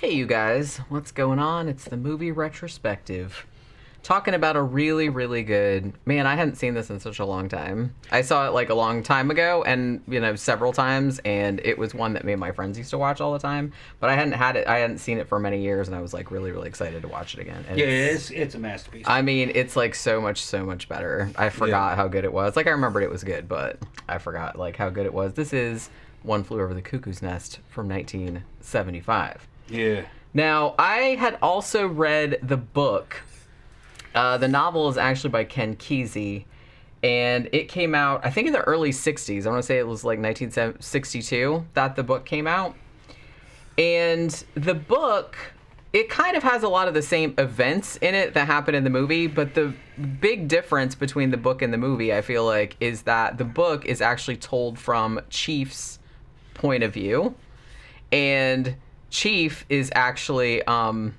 Hey, you guys, what's going on? It's the movie retrospective. Talking about a really, really good... Man, I hadn't seen this in such a long time. I saw it, a long time ago, and, several times, and it was one that me and my friends used to watch all the time. But I hadn't seen it for many years, and I was, really, really excited to watch it again. And it's a masterpiece. I mean, it's, so much better. I forgot how good it was. I remembered it was good, but I forgot, how good it was. This is One Flew Over the Cuckoo's Nest from 1975. Yeah. Now, I had also read the book. The novel is actually by Ken Kesey, and it came out, I think, in the early 60s. I want to say it was 1962 that the book came out. And the book, it kind of has a lot of the same events in it that happen in the movie, but the big difference between the book and the movie, I feel like, is that the book is actually told from Chief's point of view, and Chief is actually has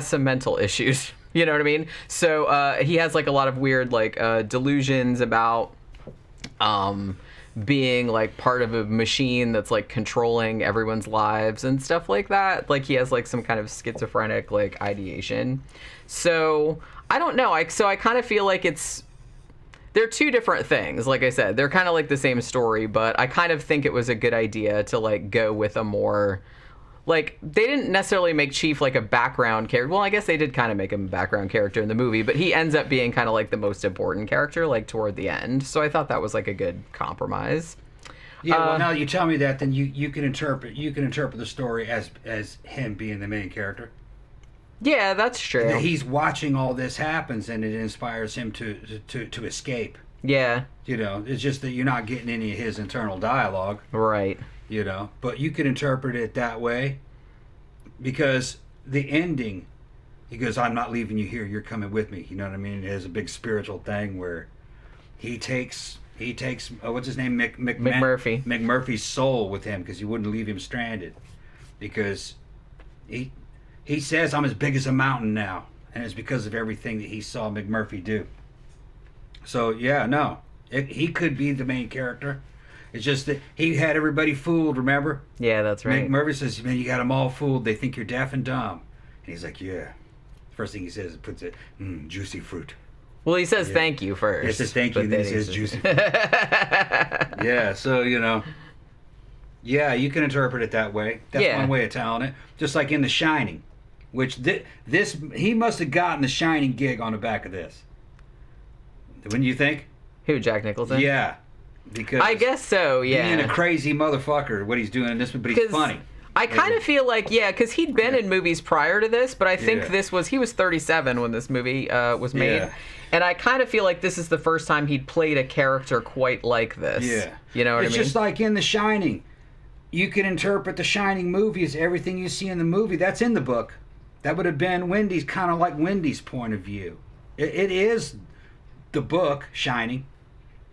some mental issues. You know what I mean? So he has a lot of weird delusions about being part of a machine that's controlling everyone's lives and stuff like that. He has some kind of schizophrenic ideation. So I don't know. So I kind of feel like they're two different things. Like I said, they're kind of the same story, but I kind of think it was a good idea to go with a more... they didn't necessarily make Chief a background character. Well, I guess they did kind of make him a background character in the movie, but he ends up being kind of the most important character toward the end. So I thought that was a good compromise. Yeah, well, now that you tell me that, then you can interpret the story as him being the main character. Yeah, that's true. And he's watching all this happens, and it inspires him to escape. Yeah. It's just that you're not getting any of his internal dialogue. Right. But you could interpret it that way, because the ending, he goes, "I'm not leaving you here, you're coming with me." You know what I mean? It is a big spiritual thing where he takes what's his name, McMurphy. McMurphy's soul with him, because he wouldn't leave him stranded, because he says, "I'm as big as a mountain now," and it's because of everything that he saw McMurphy do. So he could be the main character. It's just that he had everybody fooled, remember? Yeah, that's right. McMurphy says, "Man, you got them all fooled. They think you're deaf and dumb." And he's like, "Yeah." First thing he says is puts it, "Juicy fruit." Well, he says thank you first. He says thank you, and then he says juicy fruit. Yeah, so, yeah, you can interpret it that way. That's one way of telling it. Just like in The Shining, which he must have gotten the Shining gig on the back of this. Wouldn't you think? Who, Jack Nicholson? Yeah. Because I guess so, yeah. Being a crazy motherfucker, what he's doing in this one, but he's funny. I kind of feel because he'd been in movies prior to this, but I think he was 37 when this movie was made. Yeah. And I kind of feel like this is the first time he'd played a character quite like this. Yeah. You know what I mean? It's just like in The Shining. You can interpret The Shining movie as everything you see in the movie. That's in the book. That would have been Wendy's, kind of like Wendy's point of view. It is the book, Shining.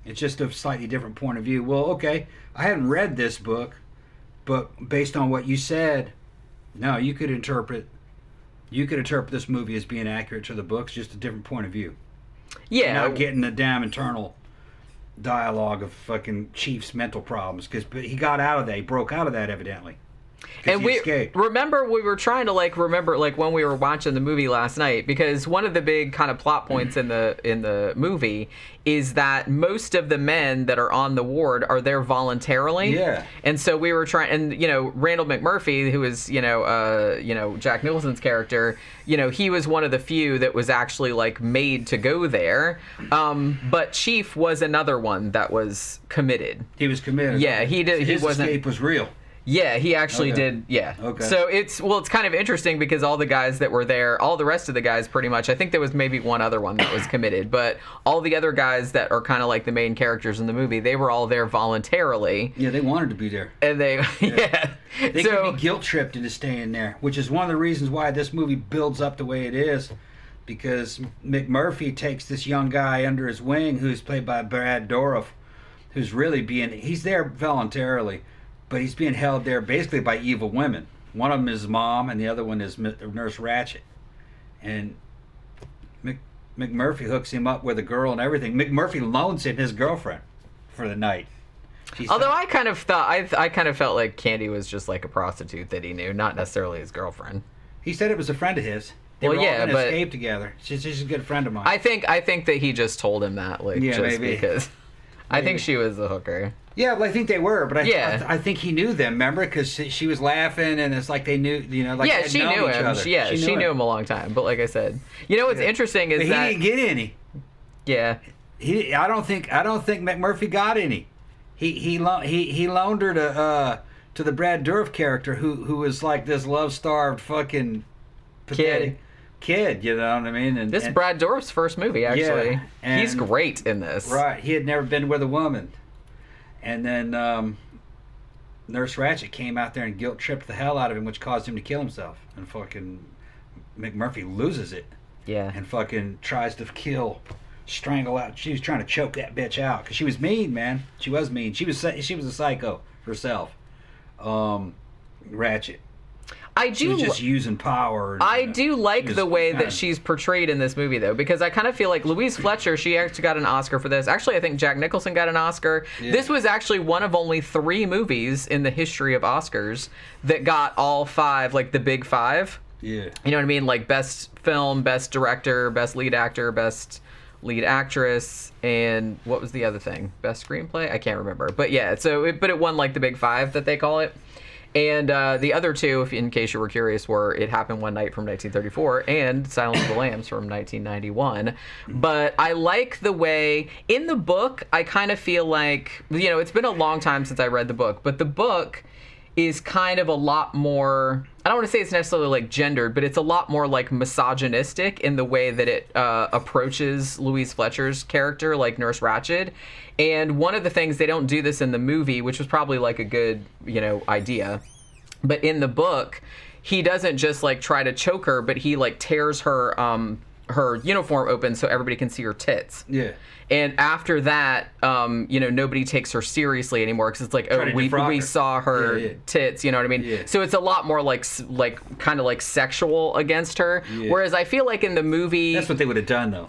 It's just a slightly different point of view. Well, okay, I haven't read this book, but based on what you said, no, you could interpret this movie as being accurate to the books, just a different point of view. Yeah. You're not getting the damn internal dialogue of fucking Chief's mental problems, because he got out of that. He broke out of that, evidently. And we were trying to remember when we were watching the movie last night, because one of the big kind of plot points in the movie is that most of the men that are on the ward are there voluntarily. Yeah. And so we were trying, and Randall McMurphy, who is Jack Nicholson's character, he was one of the few that was actually made to go there. But Chief was another one that was committed. He was committed. Yeah, he did. His escape was real. Yeah, he actually did. Yeah. Okay. So it's kind of interesting, because all the guys that were there, all the rest of the guys pretty much, I think there was maybe one other one that was committed, but all the other guys that are kind of the main characters in the movie, they were all there voluntarily. Yeah, they wanted to be there. And they They could be guilt-tripped into staying there, which is one of the reasons why this movie builds up the way it is, because McMurphy takes this young guy under his wing, who's played by Brad Dourif, who's really he's there voluntarily. But he's being held there basically by evil women. One of them is mom, and the other one is Nurse Ratched. And McMurphy hooks him up with a girl and everything. McMurphy loans him his girlfriend for the night. Although I kind of thought I kind of felt like Candy was just like a prostitute that he knew, not necessarily his girlfriend. He said it was a friend of his. They were all gonna escape together. She's a good friend of mine. I think that he just told him that, like, just maybe. Because I think she was the hooker. Yeah, well, I think they were, but I think he knew them. Remember, because she was laughing, and it's like they knew, like yeah, she knew him. Other. Yeah, she knew him a long time. But like I said, what's interesting is that he didn't get any. Yeah, I don't think McMurphy got any. He loaned her to the Brad Dourif character, who was like this love-starved fucking pathetic kid, you know what I mean? And this is Brad Dourif's first movie, actually. Yeah, he's great in this. Right, he had never been with a woman, and then Nurse Ratched came out there and guilt tripped the hell out of him, which caused him to kill himself. And fucking McMurphy loses it. Yeah. And fucking tries to strangle out. She was trying to choke that bitch out because she was mean, man. She was mean. She was a psycho herself. Ratched. She was just using power. I do like the way that she's portrayed in this movie, though, because I kind of feel like Louise Fletcher, she actually got an Oscar for this. Actually, I think Jack Nicholson got an Oscar. Yeah. This was actually one of only 3 movies in the history of Oscars that got all 5, like the big 5. Yeah. You know what I mean? Like best film, best director, best lead actor, best lead actress, and what was the other thing? Best screenplay? I can't remember. But yeah, but it won like the big 5 that they call it. And the other 2, if in case you were curious, were It Happened One Night from 1934 and Silence of the Lambs from 1991. But I like the way, in the book, I kind of feel like, it's been a long time since I read the book, but the book is kind of a lot more, I don't want to say it's necessarily like gendered, but it's a lot more like misogynistic in the way that it approaches Louise Fletcher's character, like Nurse Ratched. And one of the things, they don't do this in the movie, which was probably like a good, idea. But in the book, he doesn't just like try to choke her, but he like tears her uniform open so everybody can see her tits. Yeah. And after that, nobody takes her seriously anymore because it's like, we saw her tits, you know what I mean? Yeah. So it's a lot more like kind of like sexual against her. Yeah. Whereas I feel like in the movie, that's what they would have done though.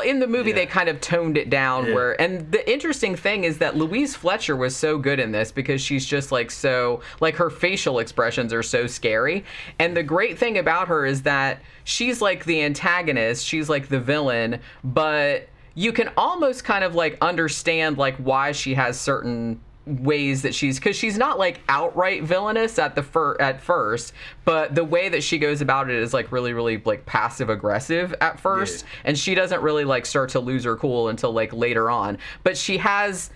In the movie they kind of toned it down and the interesting thing is that Louise Fletcher was so good in this because she's just like so like her facial expressions are so scary. And the great thing about her is that she's like the antagonist, she's like the villain, but you can almost kind of like understand like why she has certain ways that because she's not like outright villainous at first, but the way that she goes about it is like really, really like passive aggressive at first, and she doesn't really like start to lose her cool until like later on. But she has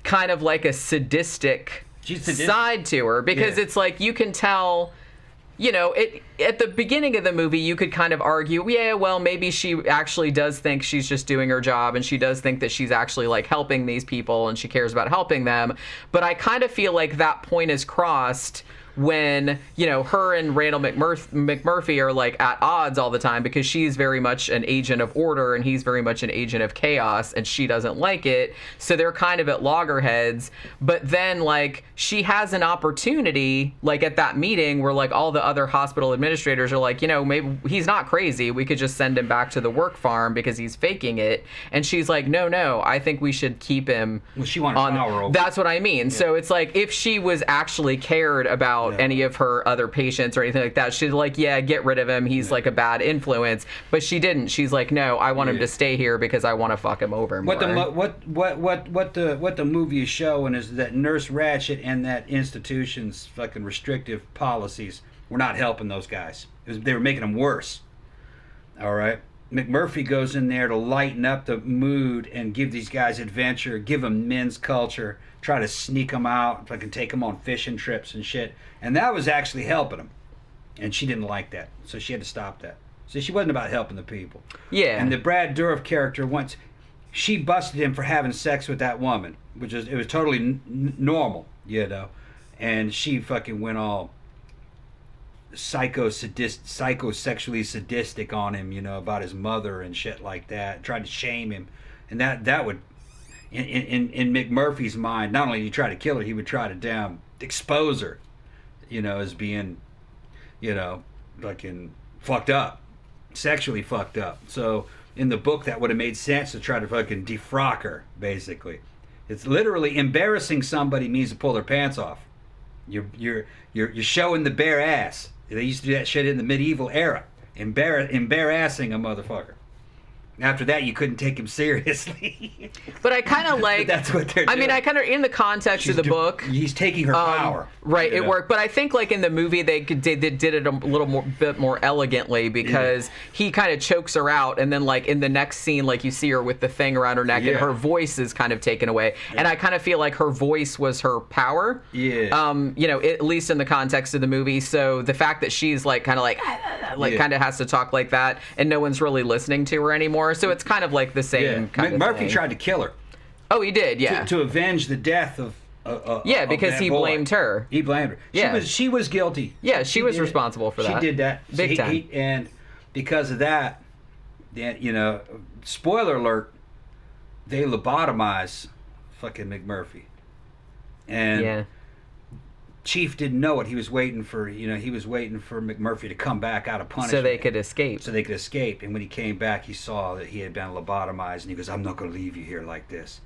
kind of like a sadistic side to her because it's like you can tell. At the beginning of the movie, you could kind of argue, maybe she actually does think she's just doing her job and she does think that she's actually like helping these people and she cares about helping them. But I kind of feel like that point is crossed when, her and Randall McMurphy are like at odds all the time because she's very much an agent of order and he's very much an agent of chaos and she doesn't like it. So they're kind of at loggerheads. But then like she has an opportunity like at that meeting where like all the other hospital administrators are like, maybe he's not crazy. We could just send him back to the work farm because he's faking it. And she's like, no, I think we should keep him. Well, she wanted power over. That's what I mean. Yeah. So it's like if she was actually cared about any of her other patients or anything like that, she's like, get rid of him, he's like a bad influence. But she didn't. She's like, no, I want him to stay here because I want to fuck him over more. What the movie is showing is that Nurse Ratched and that institution's fucking restrictive policies were not helping those guys. They were making them worse. All right. McMurphy goes in there to lighten up the mood and give these guys adventure, give them men's culture, try to sneak them out, fucking take them on fishing trips and shit. And that was actually helping them. And she didn't like that. So she had to stop that. So she wasn't about helping the people. Yeah. And the Brad Dourif character, once she busted him for having sex with that woman, which is, it was totally normal, And she fucking went all psychosexually sadistic on him, about his mother and shit like that. Tried to shame him. And that would, in McMurphy's mind, not only did he try to kill her, he would try to expose her, as being, fucking fucked up, sexually fucked up. So in the book, that would have made sense to try to fucking defrock her, basically. It's literally embarrassing somebody means to pull their pants off. You're showing the bare ass. They used to do that shit in the medieval era. Embarrassing a motherfucker. After that, you couldn't take him seriously. But I kind of like... That's what they're doing. I mean, I kind of, in the context of the book... He's taking her power. Right, it worked. But I think, like, in the movie, they did it a little bit more elegantly because he kind of chokes her out. And then, like, in the next scene, like, you see her with the thing around her neck and her voice is kind of taken away. Yeah. And I kind of feel like her voice was her power. Yeah. You know, at least in the context of the movie. So the fact that she's, like, kind of kind of has to talk like that and no one's really listening to her anymore. So it's kind of like the same kind of Murphy thing. Tried to kill her. Oh, he did, yeah. To avenge the death of because he blamed her. He blamed her. She was guilty. Yeah, she was responsible for that. She did that. Big time. And because of that, you know, spoiler alert, they lobotomize fucking McMurphy. And Chief didn't know it. He was waiting for, McMurphy to come back out of punishment. So they could escape. And when he came back, he saw that he had been lobotomized, and he goes, I'm not going to leave you here like this.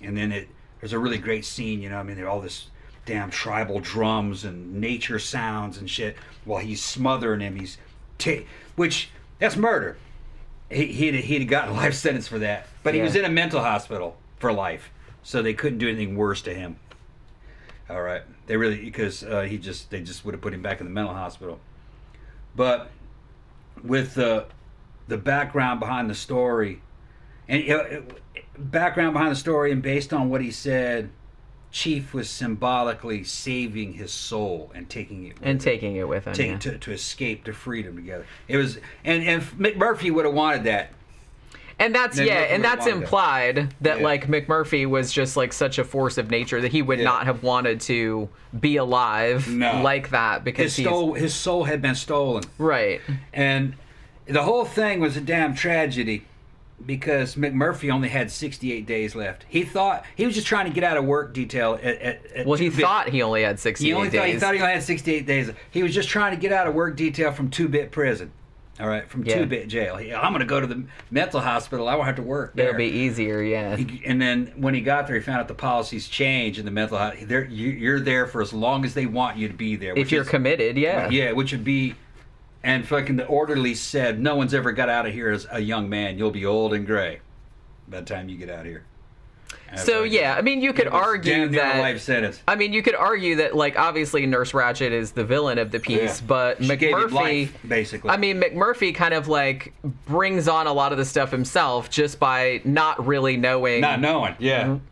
And then there's a really great scene, you know, I mean, there's all this damn tribal drums and nature sounds and shit while he's smothering him. Which, that's murder. He'd have gotten a life sentence for that. But he was in a mental hospital for life, so they couldn't do anything worse to him. All right. Because they just would have put him back in the mental hospital. But with the background behind the story, and based on what he said, Chief was symbolically saving his soul and taking it with him. To escape to freedom together. It was, and McMurphy would have wanted that. And that's implied that like McMurphy was just like such a force of nature that he would not have wanted to be alive like that because his soul had been stolen. Right. And the whole thing was a damn tragedy because McMurphy only had 68 days left. He thought he was just trying to get out of work detail he thought he only had 68 days. He thought he only had 68 days. He was just trying to get out of work detail from 2-bit prison. All right, from 2-bit jail. I'm going to go to the mental hospital. I won't have to work there. It'll be easier, yeah. And then when he got there, he found out the policies changed in the mental hospital. You're there for as long as they want you to be there. If you're committed, yeah. Yeah, which would be... And fucking the orderly said, no one's ever got out of here as a young man. You'll be old and gray by the time you get out of here. So I mean, you could argue that. Life sentence. I mean, you could argue that, like, obviously Nurse Ratched is the villain of the piece, but she McMurphy, gave him life, basically. I mean, McMurphy kind of like brings on a lot of the stuff himself just by not really knowing,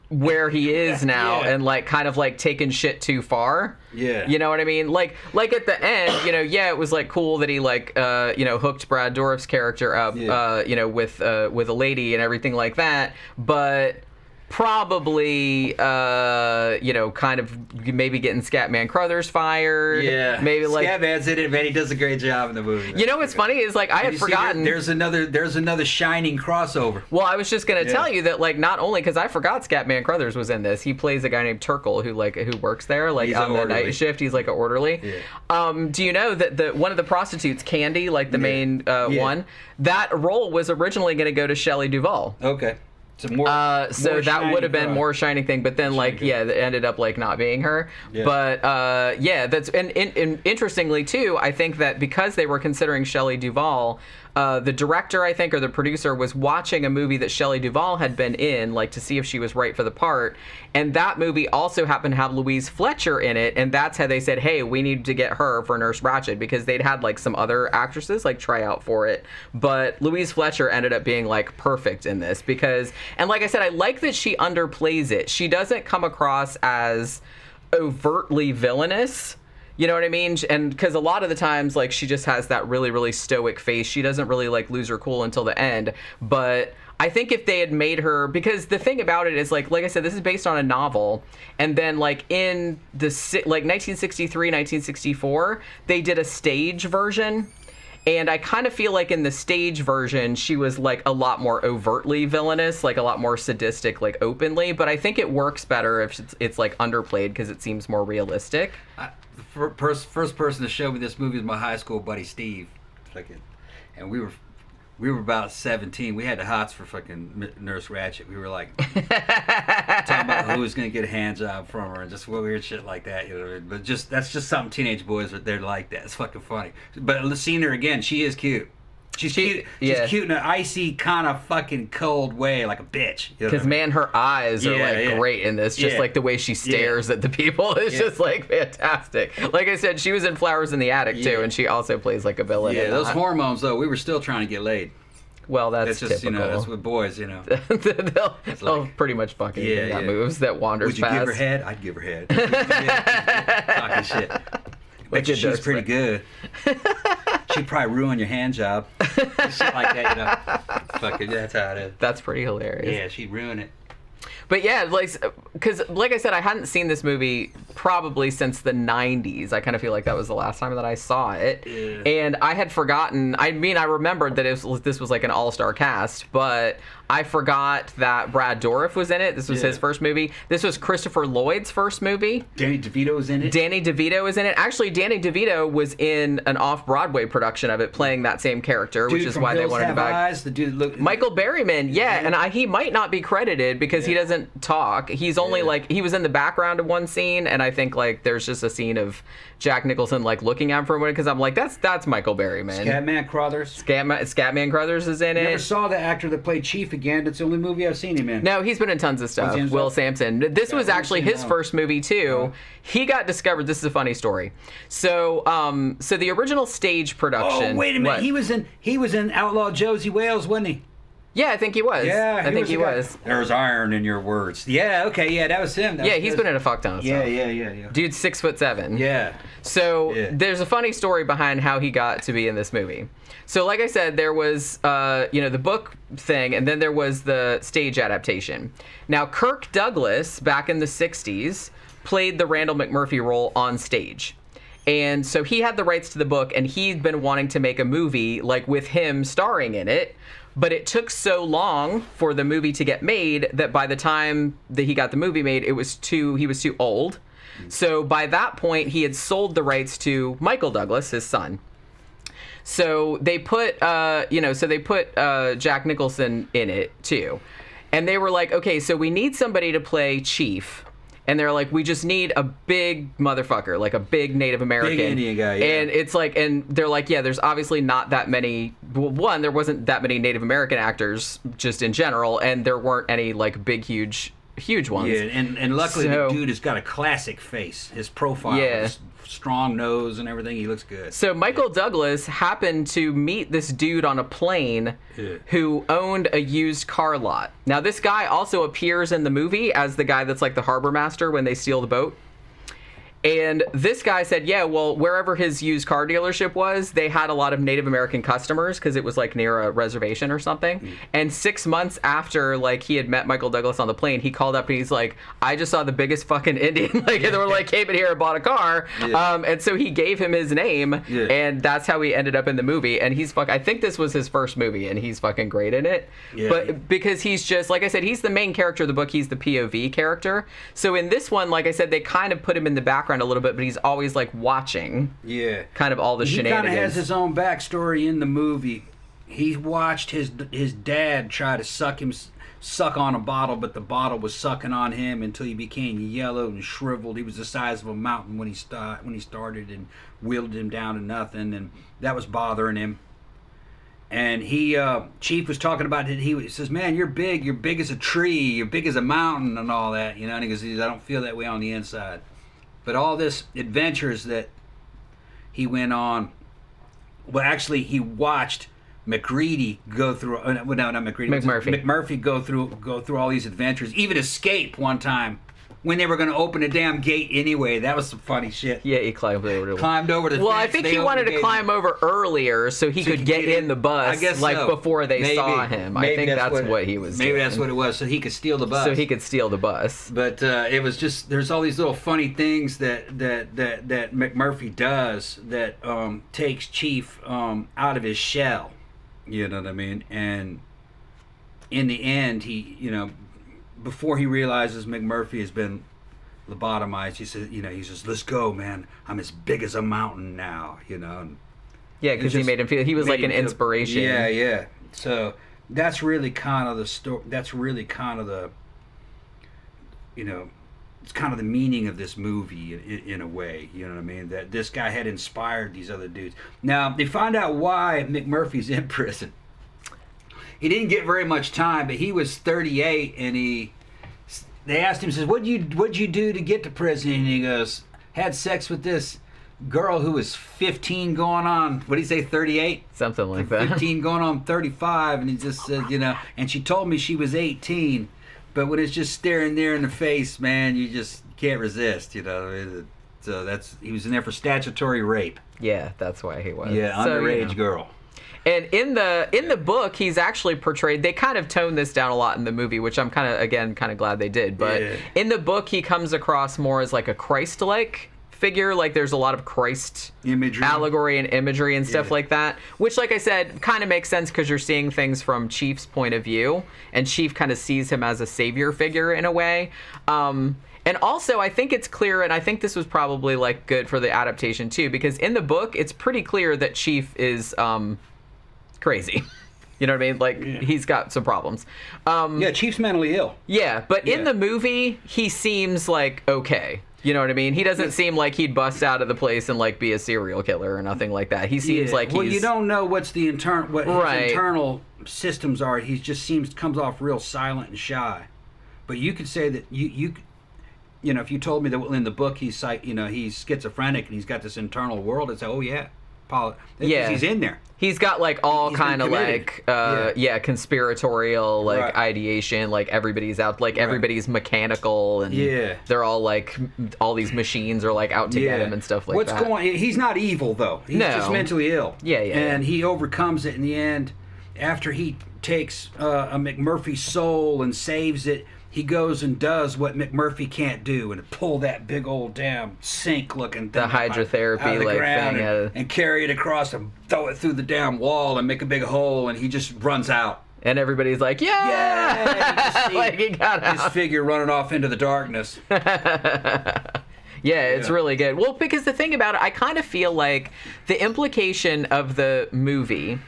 where he is now, and like kind of like taking shit too far. Yeah. You know what I mean? Like at the end, it was like cool that he like hooked Brad Dourif's character up, with a lady and everything like that, but probably kind of maybe getting Scatman Crothers fired. Yeah, maybe like Scatman's in it, man. He does a great job in the movie. You know what's funny is like I had forgotten. There's another Shining crossover. Well, I was just gonna tell you that like not only because I forgot Scatman Crothers was in this. He plays a guy named Turkle who works there like on the night shift. He's like an orderly. Yeah. Do you know that one of the prostitutes, Candy, like the main one, that role was originally going to go to Shelley Duvall. Okay. So that would have been more Shining thing, but then it ended up like not being her. Yeah. But that's and interestingly too, I think that because they were considering Shelley Duvall, the director, I think, or the producer was watching a movie that Shelley Duvall had been in, like to see if she was right for the part, and that movie also happened to have Louise Fletcher in it, and that's how they said, hey, we need to get her for Nurse Ratched, because they'd had like some other actresses like try out for it, but Louise Fletcher ended up being like perfect in this because, and like I said, I like that she underplays it. She doesn't come across as overtly villainous. You know what I mean? And because a lot of the times, like, she just has that really, really stoic face. She doesn't really, like, lose her cool until the end. But I think if they had made her... Because the thing about it is, like I said, this is based on a novel. And then, like, in the... Like, 1963, 1964, they did a stage version. And I kind of feel like in the stage version, she was, like, a lot more overtly villainous, like, a lot more sadistic, like, openly. But I think it works better if it's like, underplayed because it seems more realistic. The first person to show me this movie was my high school buddy, Steve. And we were about 17. We had the hots for fucking Nurse Ratched. We were like... about who was gonna get a hand job from her and just weird shit like that. You know, but that's just something teenage boys they're like that. It's fucking funny. But seeing her again, she is cute. She's cute. She's cute in an icy kind of fucking cold way, like a bitch. Because man, her eyes are like great in this. Just like the way she stares at the people is just like fantastic. Like I said, she was in Flowers in the Attic too, and she also plays like a villain. Yeah, those hormones though, we were still trying to get laid. Well, that's just typical. That's with boys, they'll pretty much fucking got moves that wanders Would you past. give her head? I'd give her head. Talking shit. Bet you she's pretty good. She'd probably ruin your hand job. Shit like that, Fucking, that's how it is. That's pretty hilarious. Yeah, she'd ruin it. But yeah, because like I said, I hadn't seen this movie probably since the 90s. I kind of feel like that was the last time that I saw it. Yeah. And I had forgotten, I remembered that this was like an all-star cast, but I forgot that Brad Dourif was in it. This was his first movie. This was Christopher Lloyd's first movie. Danny DeVito was in it? Danny DeVito was in it. Actually, Danny DeVito was in an off-Broadway production of it, playing that same character, which is why they wanted to back. Eyes, the dude look. Michael Berryman, and he might not be credited because he doesn't talk. He's only he was in the background of one scene, and I think like there's just a scene of Jack Nicholson like looking at him for a minute because I'm like, that's Michael Berryman. Scatman Crothers. Scatman Crothers is in it. Never saw the actor that played Chief again. It's the only movie I've seen him in. No, he's been in tons of stuff. Will Sampson. This was actually his first movie too. He got discovered. This is a funny story. So, so the original stage production. Oh, wait a minute. What? He was in Outlaw Josie Wales, wasn't he? Yeah, I think he was. Yeah, I think he was. There's iron in your words. Yeah, okay, yeah, that was him. He's been in a fuck ton of stuff. Yeah. Dude's 6'7". Yeah. So there's a funny story behind how he got to be in this movie. So like I said, there was the book thing, and then there was the stage adaptation. Now Kirk Douglas back in the 60s played the Randall McMurphy role on stage. And so he had the rights to the book, and he'd been wanting to make a movie like with him starring in it. But it took so long for the movie to get made that by the time that he got the movie made, he was too old. So by that point, he had sold the rights to Michael Douglas, his son. So they put, Jack Nicholson in it too, and they were like, okay, so we need somebody to play Chief. And they're like, we just need a big motherfucker, like a big Native American. Big Indian guy, yeah. And it's like, and they're like, yeah, there's obviously not that many, well, one, there wasn't that many Native American actors just in general, and there weren't any like big, huge ones. Yeah, and luckily the dude has got a classic face. His profile is strong nose and everything. He looks good. So Michael Douglas happened to meet this dude on a plane who owned a used car lot. Now this guy also appears in the movie as the guy that's like the harbor master when they steal the boat. And this guy said, yeah, well, wherever his used car dealership was, they had a lot of Native American customers because it was like near a reservation or something. Mm. And 6 months after like he had met Michael Douglas on the plane, he called up and he's like, I just saw the biggest fucking Indian. Like they were like, came in here and bought a car. Yeah. And so he gave him his name, and that's how he ended up in the movie. And he's I think this was his first movie, and he's fucking great in it. Yeah. But because he's just, like I said, he's the main character of the book. He's the POV character. So in this one, like I said, they kind of put him in the background a little bit, but he's always like watching kind of all the shenanigans. He kind of has his own backstory in the movie. He watched his dad try to suck on a bottle, but the bottle was sucking on him until he became yellow and shriveled. He was the size of a mountain when he started, and whittled him down to nothing, and that was bothering him. And Chief was talking about it. He says, man, you're big as a tree, you're big as a mountain and all that, and he goes, I don't feel that way on the inside. But all this adventures that he went on, well, actually, he watched McMurphy go through all these adventures, even escape one time when they were going to open a damn gate anyway. That was some funny shit. Yeah, he climbed over the fence. Well, I think he wanted to climb over earlier so he could get in the bus, I guess like so. Before they saw him. I think that's what he was doing. Maybe that's what it was, so he could steal the bus. But it was just, there's all these little funny things that McMurphy does that takes Chief out of his shell. You know what I mean? And in the end, he, before he realizes McMurphy has been lobotomized, he says, let's go, man. I'm as big as a mountain now, And yeah, because he made him feel, he was like an inspiration. Yeah. So that's really kind of the story. That's really kind of you know, it's kind of the meaning of this movie in a way, you know what I mean? That this guy had inspired these other dudes. Now, they find out why McMurphy's in prison. He didn't get very much time, but he was 38, and they asked him, says, what'd you do to get to prison? And he goes, had sex with this girl who was 15 going on, what did he say, 38? Something like that. 15 going on 35, and he just said, you know, and she told me she was 18. But when it's just staring there in the face, man, you just can't resist, you know. So he was in there for statutory rape. Yeah, that's why he was. Yeah, underage girl. And in the book, he's actually portrayed. They kind of toned this down a lot in the movie, which I'm kind of glad they did. But in the book, he comes across more as like a Christ-like figure. Like there's a lot of Christ imagery, allegory and imagery and stuff like that, which, like I said, kind of makes sense because you're seeing things from Chief's point of view, and Chief kind of sees him as a savior figure in a way. And also, I think it's clear, and I think this was probably like good for the adaptation too, because in the book, it's pretty clear that Chief is crazy. You know what I mean? Like, he's got some problems. Chief's mentally ill. Yeah, but in the movie, he seems like okay. You know what I mean? He doesn't seem like he'd bust out of the place and like be a serial killer or nothing like that. He seems like he's... Well, you don't know what's the his internal systems are. He just comes off real silent and shy. But you could say that you know, if you told me that in the book he's schizophrenic and he's got this internal world, I'd say, oh yeah, because he's in there. He's got like all kind of like conspiratorial like ideation, like everybody's out, like everybody's mechanical, and they're all like all these machines are like out to get him and stuff like that. He's not evil though. He's just mentally ill. And he overcomes it in the end after he takes a McMurphy soul and saves it. He goes and does what McMurphy can't do, and pull that big old damn sink-looking thing, the hydrotherapy like thing, and carry it across and throw it through the damn wall and make a big hole, and he just runs out. And everybody's like, yeah! You just see like he got out. His figure running off into the darkness. It's really good. Well, because the thing about it, I kind of feel like the implication of the movie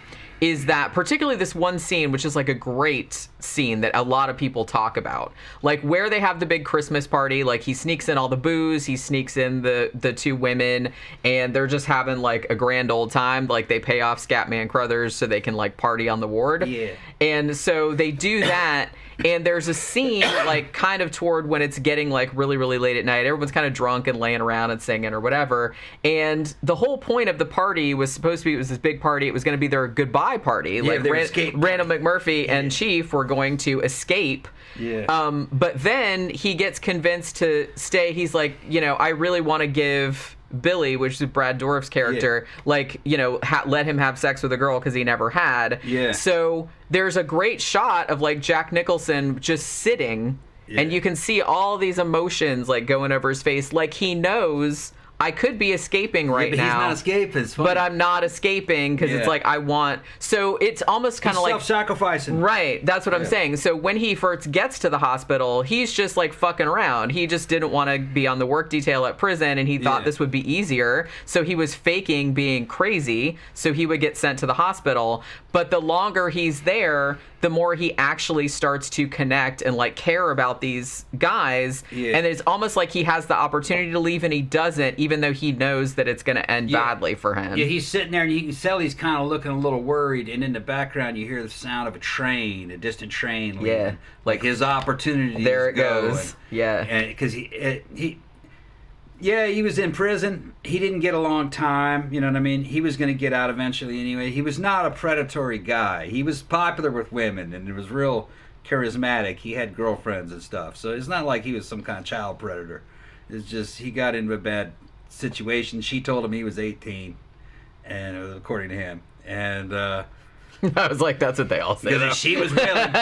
is that particularly this one scene, which is like a great scene that a lot of people talk about, like where they have the big Christmas party, like he sneaks in all the booze, he sneaks in the two women, and they're just having like a grand old time. Like they pay off Scatman Crothers so they can like party on the ward. And so they do that. And there's a scene like kind of toward when it's getting like really, really late at night. Everyone's kind of drunk and laying around and singing or whatever. And the whole point of the party was supposed to be, it was this big party. It was going to be their goodbye party. Like Randall McMurphy and Chief were going to escape. But then he gets convinced to stay. He's like, you know, I really want to give Billy, which is Brad Dourif's character, like, you know, let him have sex with a girl because he never had. So there's a great shot of like Jack Nicholson just sitting, and you can see all these emotions like going over his face, like he knows I could be escaping right now. He's not escaping. It's funny. But I'm not escaping because it's like I want. So it's almost kind of like self-sacrificing. Right. That's what I'm saying. So when he first gets to the hospital, he's just like fucking around. He just didn't want to be on the work detail at prison, and he thought this would be easier. So he was faking being crazy so he would get sent to the hospital. But the longer he's there, the more he actually starts to connect and like care about these guys. And it's almost like he has the opportunity to leave and he doesn't, even though he knows that it's going to end badly for him. He's sitting there and you can tell he's kind of looking a little worried, and in the background you hear the sound of a distant train leaving. Like his opportunity. There it goes. And because he was in prison. He didn't get a long time. You know what I mean? He was going to get out eventually anyway. He was not a predatory guy. He was popular with women, and it was real charismatic. He had girlfriends and stuff. So it's not like he was some kind of child predator. It's just he got into a bad situation. She told him he was 18, and according to him. And I was like, that's what they all say. Because she was willing.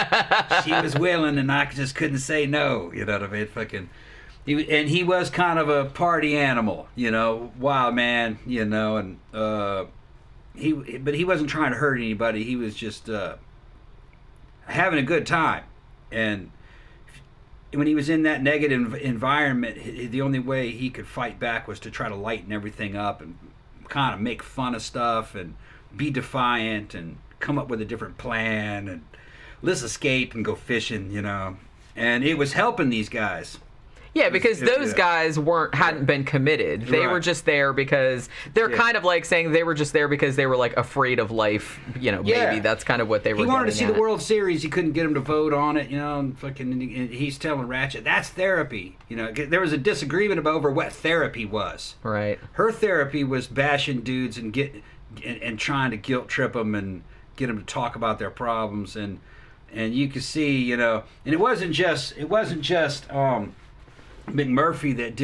She was willing, and I just couldn't say no. You know what I mean? Fucking... He was kind of a party animal, you know, wild man, you know, and but he wasn't trying to hurt anybody. He was just having a good time. And when he was in that negative environment, the only way he could fight back was to try to lighten everything up and kind of make fun of stuff and be defiant and come up with a different plan and let's escape and go fishing, you know. And it was helping these guys. Yeah, because those guys hadn't been committed. They were just there because they're kind of like saying they were just there because they were like afraid of life. Maybe that's kind of what they were. He wanted to see at. the World Series. He couldn't get him to vote on it. And he's telling Ratchet that's therapy. There was a disagreement over what therapy was. Right. Her therapy was bashing dudes and trying to guilt trip them and get them to talk about their problems and you could see and it wasn't just McMurphy that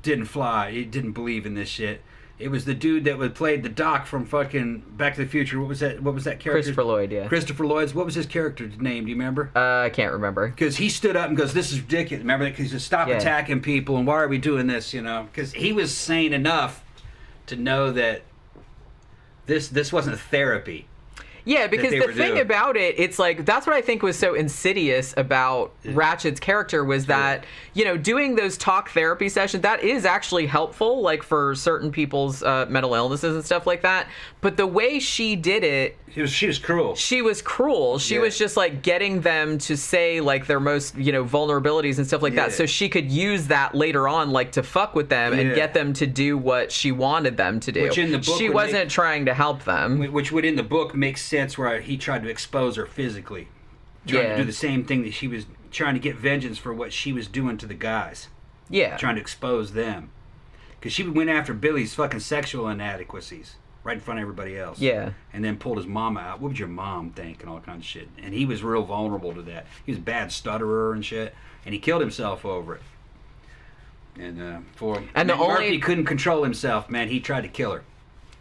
didn't fly. He didn't believe in this shit. It was the dude that would played the Doc from fucking Back to the Future. What was that character? Christopher Lloyd, yeah. Christopher Lloyd's. What was his character's name? Do you remember? I can't remember. Because he stood up and goes, "This is ridiculous." Remember that? Because stop attacking people and why are we doing this? Because he was sane enough to know that this wasn't therapy. Yeah, because the thing about it, it's like, that's what I think was so insidious about Ratchet's character was that, doing those talk therapy sessions, that is actually helpful, like for certain people's mental illnesses and stuff like that. But the way she did it... She was cruel. She was cruel. She was just like getting them to say like their most, vulnerabilities and stuff like that. So she could use that later on, like to fuck with them and get them to do what she wanted them to do. Which in the book she wasn't trying to help them. Which would in the book make sense where he tried to expose her physically. Trying to do the same thing that she was trying to get vengeance for what she was doing to the guys. Yeah. Trying to expose them. Because she went after Billy's fucking sexual inadequacies. Right in front of everybody else. Yeah. And then pulled his mama out. What would your mom think? And all kinds of shit. And he was real vulnerable to that. He was a bad stutterer and shit. And he killed himself over it. And Murphy couldn't control himself, man. He tried to kill her.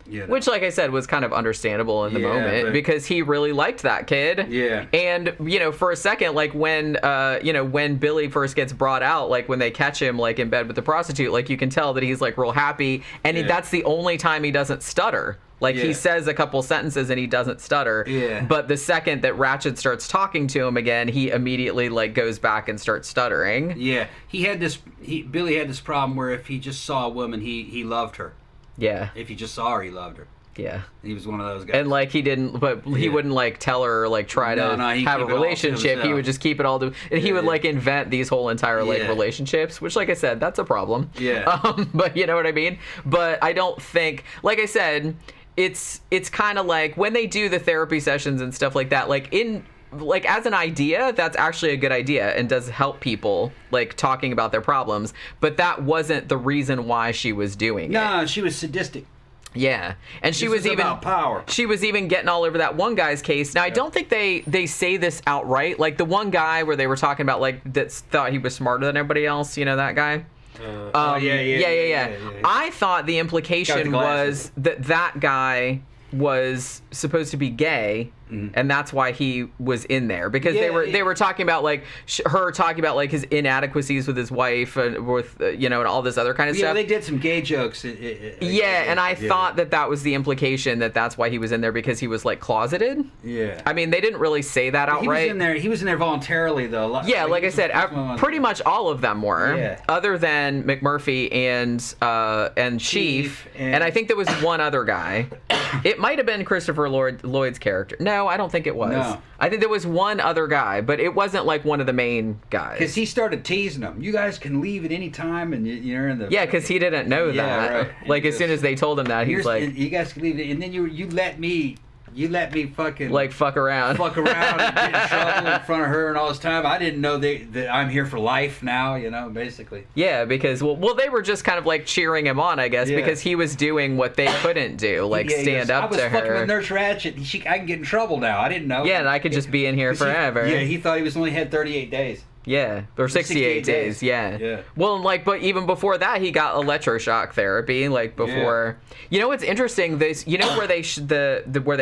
Which, like I said, was kind of understandable in the moment because he really liked that kid. Yeah. And, for a second, like when Billy first gets brought out, like when they catch him like in bed with the prostitute, like you can tell that he's like real happy. And that's the only time he doesn't stutter. Like he says a couple sentences and he doesn't stutter. Yeah. But the second that Ratchet starts talking to him again, he immediately like goes back and starts stuttering. Yeah. Billy had this problem where if he just saw a woman, he loved her. Yeah. If he just saw her, he loved her. Yeah. He was one of those guys. And like he wouldn't like tell her or like try to have a relationship. He would just keep it all to, and he would like invent these whole entire like relationships, which like I said, that's a problem. Yeah. But you know what I mean? But I don't think, like I said, it's kind of like when they do the therapy sessions and stuff like that, like as an idea, that's actually a good idea and does help people like talking about their problems. But that wasn't the reason why she was doing it. No, she was sadistic. Yeah, and she was even about power. She was even getting all over that one guy's case. Now I don't think they say this outright. Like the one guy where they were talking about like that thought he was smarter than everybody else. That guy. Yeah. I thought the implication was that guy was supposed to be gay, and that's why he was in there because they were talking about like her talking about like his inadequacies with his wife and with and all this other kind of stuff. Yeah, they did some gay jokes. And I thought that was the implication that's why he was in there because he was like closeted. Yeah. I mean, they didn't really say that outright. He was in there voluntarily though. Like I said, pretty much all of them were, other than McMurphy and Chief, and I think there was one other guy. It might have been Christopher Lloyd's character. No, I don't think it was. No. I think there was one other guy, but it wasn't like one of the main guys. Because he started teasing them. You guys can leave at any time, and you're in the... Yeah, because he didn't know that. Right. Like, as soon as they told him that, he's like... You guys can leave, and then you let me fucking... Like, fuck around. And get in trouble in front of her and all this time. I didn't know that I'm here for life now, basically. Yeah, because, well, they were just kind of, like, cheering him on, I guess, because he was doing what they couldn't do, like, stand up to her. I was fucking with Nurse Ratchet. I can get in trouble now. I didn't know. Yeah, and I could just be in here forever. He thought he only had 38 days. Yeah, or 68 days. Yeah. Well, like, but even before that, he got electroshock therapy. Like before, what's interesting? Where they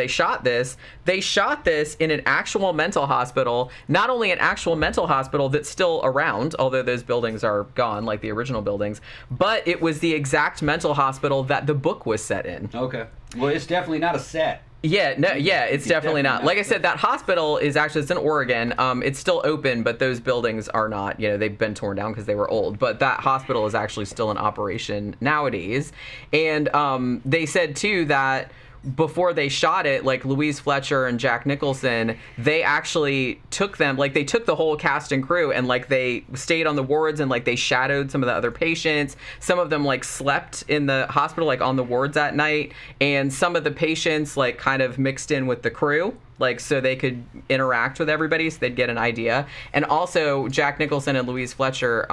shot this? They shot this in an actual mental hospital. Not only an actual mental hospital that's still around, although those buildings are gone, like the original buildings, but it was the exact mental hospital that the book was set in. Okay. Well, it's definitely not a set. It's definitely not. Like I said, that hospital it's in Oregon. It's still open, but those buildings are not. They've been torn down because they were old. But that hospital is actually still in operation nowadays. And they said too that before they shot it, like Louise Fletcher and Jack Nicholson, they actually took them, like they took the whole cast and crew and like they stayed on the wards and like they shadowed some of the other patients. Some of them like slept in the hospital, like on the wards at night, and some of the patients like kind of mixed in with the crew, like so they could interact with everybody, so they'd get an idea. And also Jack Nicholson and Louise Fletcher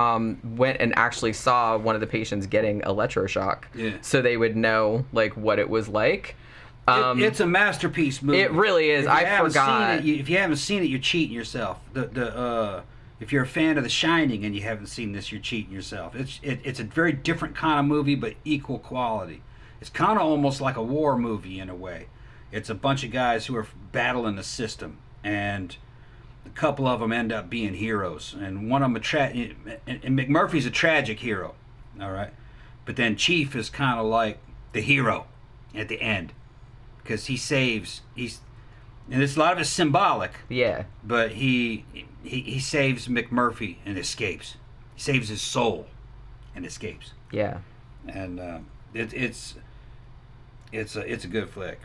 went and actually saw one of the patients getting electroshock, so they would know like what it was like. It's a masterpiece movie. It really is. I forgot. If you haven't seen it, you're cheating yourself. If you're a fan of The Shining and you haven't seen this, you're cheating yourself. It's a very different kind of movie, but equal quality. It's kind of almost like a war movie in a way. It's a bunch of guys who are battling the system, and a couple of them end up being heroes, and one of them and McMurphy's a tragic hero, all right, but then Chief is kind of like the hero at the end. Because he saves, and a lot of it's symbolic. Yeah. But he saves McMurphy and escapes. He saves his soul and escapes. Yeah. And it's a good flick.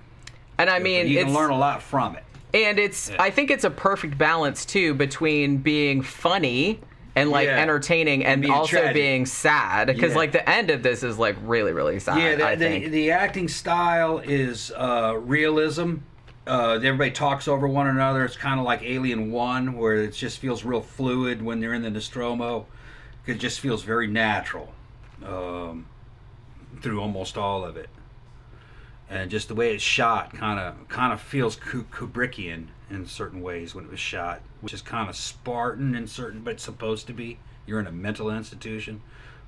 And I mean, you can learn a lot from it. And I think it's a perfect balance too between being funny and like entertaining and also tragic. being sad, because like the end of this is like really, really sad. Yeah, I think the acting style is realism. Everybody talks over one another. It's kind of like Alien 1, where it just feels real fluid when they're in the Nostromo. It just feels very natural through almost all of it, and just the way it's shot kind of feels Kubrickian in certain ways when it was shot, which is kind of Spartan in certain, but it's supposed to be. You're in a mental institution,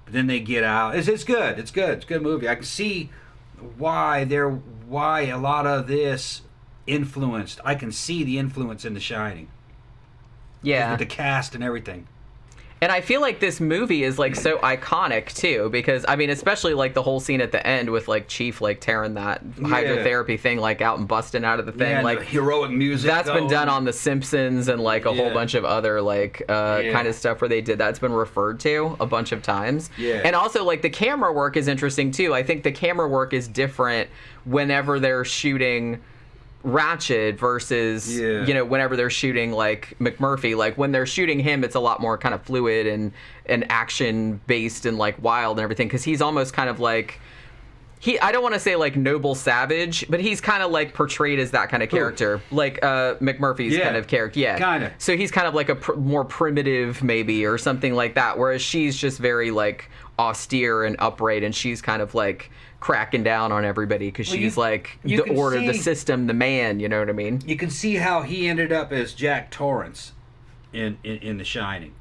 but then they get out. It's good. It's good. It's a good movie. I can see why a lot of this influenced. I can see the influence in The Shining. Yeah, with the cast and everything. And I feel like this movie is like so iconic too, because I mean, especially like the whole scene at the end with like Chief like tearing that hydrotherapy thing like out and busting out of the thing, like the heroic music. That's been done on The Simpsons and like a whole bunch of other like kind of stuff where they did that's been referred to a bunch of times. Yeah. And also like the camera work is interesting too. I think the camera work is different whenever they're shooting Ratchet versus whenever they're shooting like McMurphy. Like when they're shooting him, it's a lot more kind of fluid and action based and like wild and everything, because he's almost kind of like I don't want to say like noble savage, but he's kind of like portrayed as that kind of character. Like McMurphy's kind of character. Kind of. So he's kind of like a more primitive maybe or something like that, whereas she's just very like austere and upright, and she's kind of like cracking down on everybody because she's like the order, the system, the man, you know what I mean? You can see how he ended up as Jack Torrance in The Shining,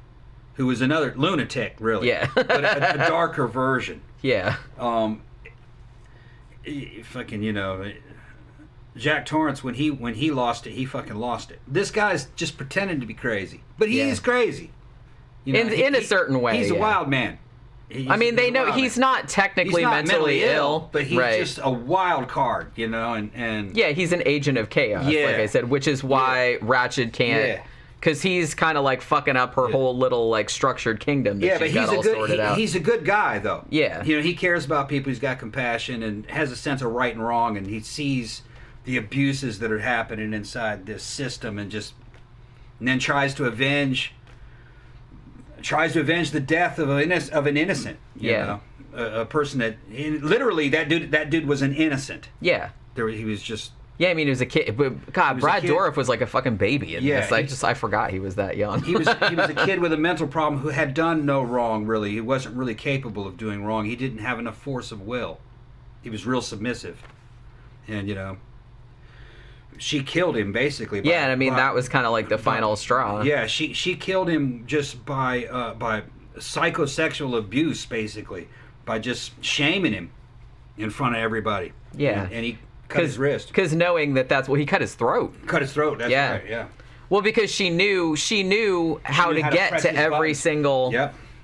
who was another lunatic, really. Yeah. But a darker version. Yeah. Jack Torrance, when he lost it, he fucking lost it. This guy's just pretending to be crazy, but he is crazy. In a certain way. He's a wild man. They know he's not technically mentally ill, but he's just a wild card, and yeah, he's an agent of chaos, like I said, which is why Ratchet can't, because he's kind of like fucking up her whole little like structured kingdom that she's got all sorted out. He's a good guy though. Yeah, he cares about people. He's got compassion and has a sense of right and wrong, and he sees the abuses that are happening inside this system, and then tries to avenge the death of an innocent. You know? A person that literally that dude was an innocent. Yeah, he was just. Yeah, I mean, he was a kid, but God, Brad Dourif was like a fucking baby in this. I forgot he was that young. He was a kid with a mental problem who had done no wrong. Really, he wasn't really capable of doing wrong. He didn't have enough force of will. He was real submissive, and she killed him basically. And I mean that was kind of like the final straw. Yeah, she killed him just by psychosexual abuse, basically, by just shaming him in front of everybody. Yeah, and he cut his wrist. Because knowing that he cut his throat. That's right. Yeah. Well, because she knew how to get to every single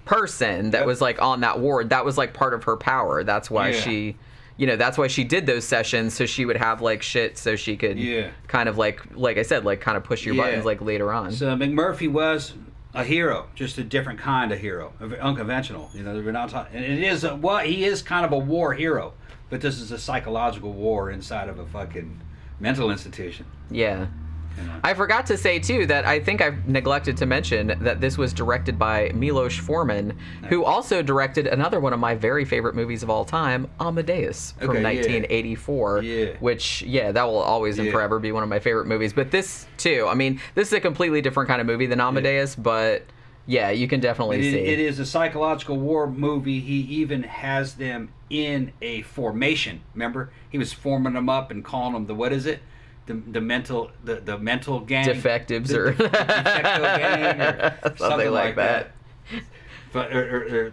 person that was like on that ward. That was like part of her power. That's why she. That's why she did those sessions, so she would have like shit, so she could kind of like I said, like kind of push your buttons like later on. So McMurphy was a hero, just a different kind of hero, unconventional. You know, we're not talking. And it is he is kind of a war hero, but this is a psychological war inside of a fucking mental institution. Yeah. I forgot to say, too, that I think I've neglected to mention that this was directed by Miloš Forman, who also directed another one of my very favorite movies of all time, Amadeus, from 1984, which, that will always and forever be one of my favorite movies. But this, too, I mean, this is a completely different kind of movie than Amadeus, but, yeah, you can definitely see. It is a psychological war movie. He even has them in a formation. Remember? He was forming them up and calling them what is it? The mental gang, defectives, the or defecto gang, or something like that. But the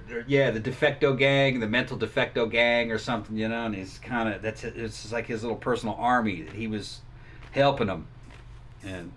defecto gang, the mental defecto gang, or something, you know. And he's kind of it's like his little personal army that he was helping them, and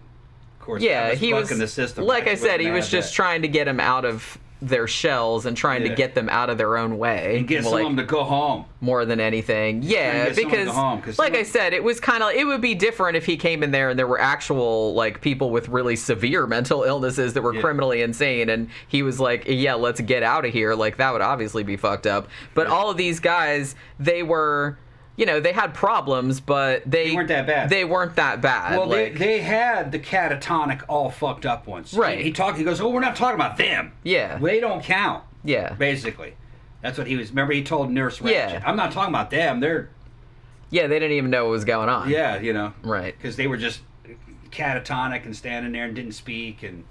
of course, he was in the system. Like I said, he was just trying to get them out of their shells and trying to get them out of their own way and get some of them to go home more than anything. Because like I said, it would be different if he came in there and there were actual like people with really severe mental illnesses that were criminally insane, and he was like, let's get out of here. Like, that would obviously be fucked up. But all of these guys, they were, they had problems, but they weren't that bad. They weren't that bad. Well, they had the catatonic, all fucked up ones. Right. He goes, we're not talking about them. Yeah. They don't count. Yeah. Basically. That's what he was. Remember, he told Nurse Ratched, I'm not talking about them. They're. Yeah, they didn't even know what was going on. Yeah, Right. Because they were just catatonic and standing there and didn't speak, and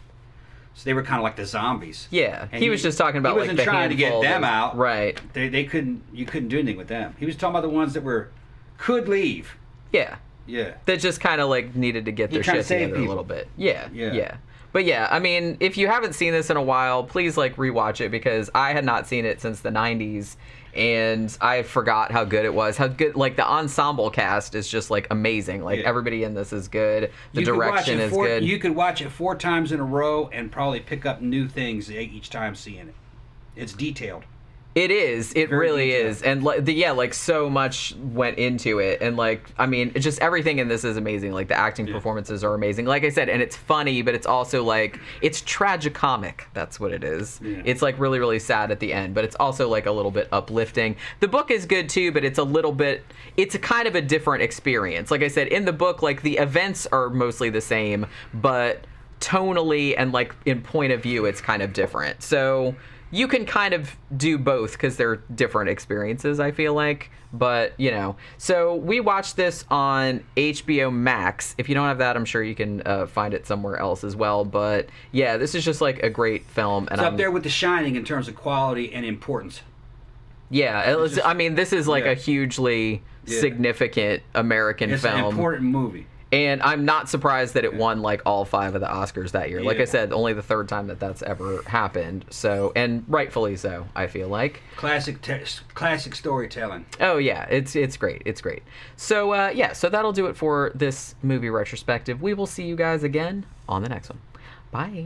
so they were kind of like the zombies. Yeah. And he was just talking about he wasn't like the trying to get them out. Right. You couldn't do anything with them. He was talking about the ones that could leave. Yeah. Yeah. That just kind of like needed to get their shit together a little bit. Yeah. But yeah, I mean, if you haven't seen this in a while, please like rewatch it, because I had not seen it since the 90s, and I forgot how good it was. How good, like, the ensemble cast is just like amazing. Like, everybody in this is good. The direction is good. You could watch it 4 times in a row and probably pick up new things each time seeing it. It's detailed. It is. It very really detailed. Is. And like so much went into it. And like, I mean, it's just everything in this is amazing. Like, the acting performances are amazing. Like I said, and it's funny, but it's also like, it's tragicomic. That's what it is. Yeah. It's like really, really sad at the end, but it's also like a little bit uplifting. The book is good too, but it's a kind of a different experience. Like I said, in the book, like, the events are mostly the same, but tonally and like in point of view, it's kind of different. So you can kind of do both because they're different experiences, I feel like. But, so we watched this on HBO Max. If you don't have that, I'm sure you can find it somewhere else as well. But, yeah, this is just like a great film. And it's up there with The Shining in terms of quality and importance. Yeah, this is like a hugely significant American film. It's an important movie. And I'm not surprised that it won like all 5 of the Oscars that year. Like I said, only the 3rd time that's ever happened. So, and rightfully so, I feel like. Classic storytelling. Oh yeah, it's great. It's great. So so that'll do it for this movie retrospective. We will see you guys again on the next one. Bye.